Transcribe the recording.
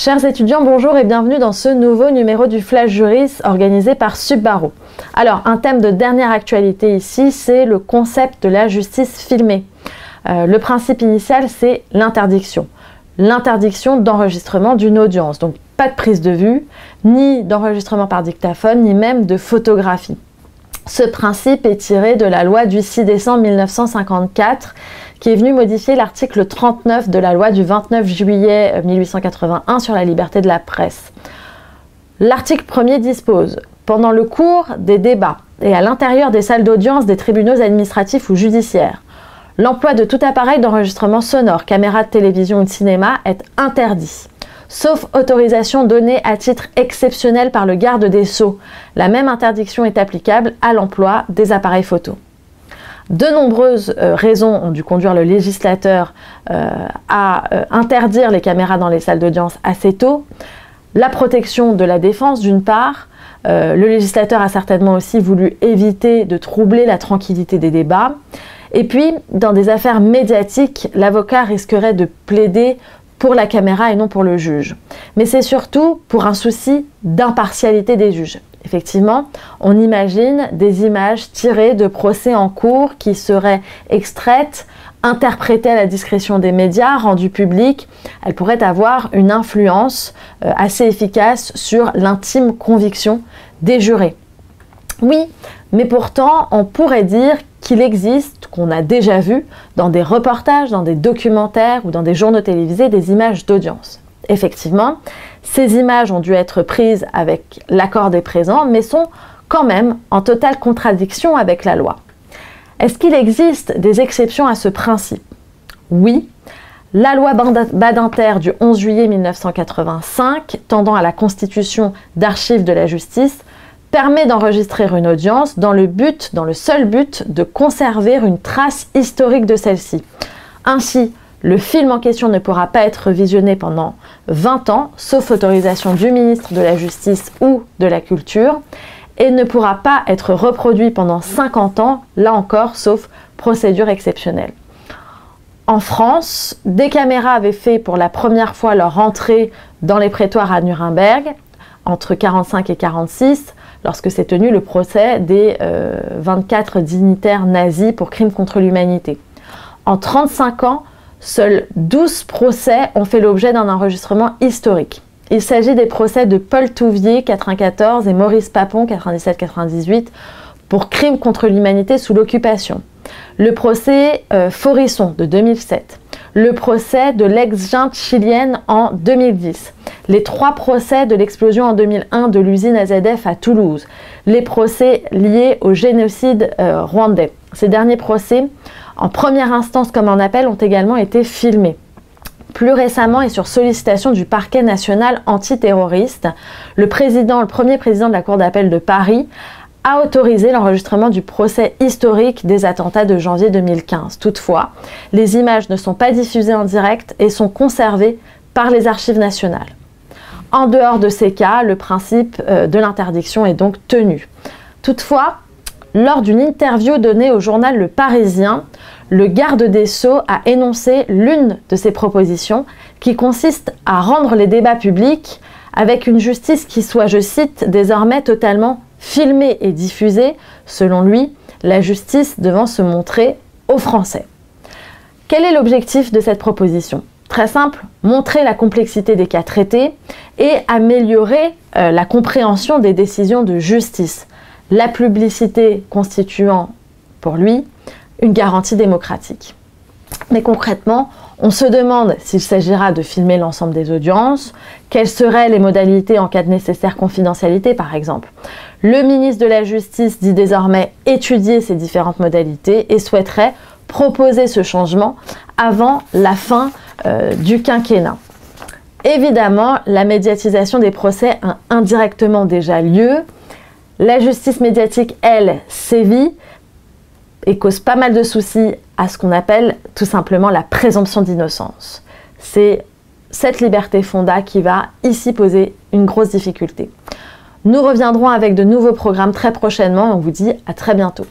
Chers étudiants, bonjour et bienvenue dans ce nouveau numéro du Flash Juris organisé par Subbaro. Alors, un thème de dernière actualité ici, c'est le concept de la justice filmée. Le principe initial, c'est l'interdiction. L'interdiction d'enregistrement d'une audience. Donc, pas de prise de vue, ni d'enregistrement par dictaphone, ni même de photographie. Ce principe est tiré de la loi du 6 décembre 1954 qui est venue modifier l'article 39 de la loi du 29 juillet 1881 sur la liberté de la presse. L'article 1er dispose « Pendant le cours des débats et à l'intérieur des salles d'audience des tribunaux administratifs ou judiciaires, l'emploi de tout appareil d'enregistrement sonore, caméra de télévision ou de cinéma est interdit. Sauf autorisation donnée à titre exceptionnel par le garde des Sceaux. La même interdiction est applicable à l'emploi des appareils photo. » De nombreuses raisons ont dû conduire le législateur à interdire les caméras dans les salles d'audience assez tôt. La protection de la défense d'une part, le législateur a certainement aussi voulu éviter de troubler la tranquillité des débats. Et puis, dans des affaires médiatiques, l'avocat risquerait de plaider pour la caméra et non pour le juge. Mais c'est surtout pour un souci d'impartialité des juges. Effectivement, on imagine des images tirées de procès en cours qui seraient extraites, interprétées à la discrétion des médias, rendues publiques. Elles pourraient avoir une influence assez efficace sur l'intime conviction des jurés. Oui, mais pourtant, on pourrait dire qu'il existe, qu'on a déjà vu dans des reportages, dans des documentaires ou dans des journaux télévisés, des images d'audience. Effectivement, ces images ont dû être prises avec l'accord des présents, mais sont quand même en totale contradiction avec la loi. Est-ce qu'il existe des exceptions à ce principe? Oui. La loi Badinter du 11 juillet 1985, tendant à la constitution d'archives de la justice, permet d'enregistrer une audience dans le seul but de conserver une trace historique de celle-ci. Ainsi, le film en question ne pourra pas être visionné pendant 20 ans, sauf autorisation du ministre de la Justice ou de la Culture, et ne pourra pas être reproduit pendant 50 ans, là encore, sauf procédure exceptionnelle. En France, des caméras avaient fait pour la première fois leur entrée dans les prétoires à Nuremberg, entre 1945 et 1946, lorsque s'est tenu le procès des 24 dignitaires nazis pour crimes contre l'humanité. En 35 ans, seuls 12 procès ont fait l'objet d'un enregistrement historique. Il s'agit des procès de Paul Touvier, 1994, et Maurice Papon, 1997-1998, pour crimes contre l'humanité sous l'occupation. Le procès Forisson, de 2007. Le procès de l'ex-junte chilienne en 2010. Les 3 procès de l'explosion en 2001 de l'usine AZF à Toulouse. Les procès liés au génocide rwandais. Ces derniers procès, en première instance comme en appel, ont également été filmés. Plus récemment et sur sollicitation du parquet national antiterroriste, le premier président de la Cour d'appel de Paris a autorisé l'enregistrement du procès historique des attentats de janvier 2015. Toutefois, les images ne sont pas diffusées en direct et sont conservées par les archives nationales. En dehors de ces cas, le principe de l'interdiction est donc tenu. Toutefois, lors d'une interview donnée au journal Le Parisien, le garde des Sceaux a énoncé l'une de ses propositions qui consiste à rendre les débats publics avec une justice qui soit, je cite, désormais totalement filmée et diffusée, selon lui, la justice devant se montrer aux Français. Quel est l'objectif de cette proposition? Très simple, montrer la complexité des cas traités et améliorer la compréhension des décisions de justice. La publicité constituant, pour lui, une garantie démocratique. Mais concrètement, on se demande s'il s'agira de filmer l'ensemble des audiences, quelles seraient les modalités en cas de nécessaire confidentialité par exemple. Le ministre de la Justice dit désormais étudier ces différentes modalités et souhaiterait proposer ce changement avant la fin du quinquennat. Évidemment, la médiatisation des procès a indirectement déjà lieu. La justice médiatique, elle, sévit et cause pas mal de soucis à ce qu'on appelle tout simplement la présomption d'innocence. C'est cette liberté fonda qui va ici poser une grosse difficulté. Nous reviendrons avec de nouveaux programmes très prochainement et on vous dit à très bientôt.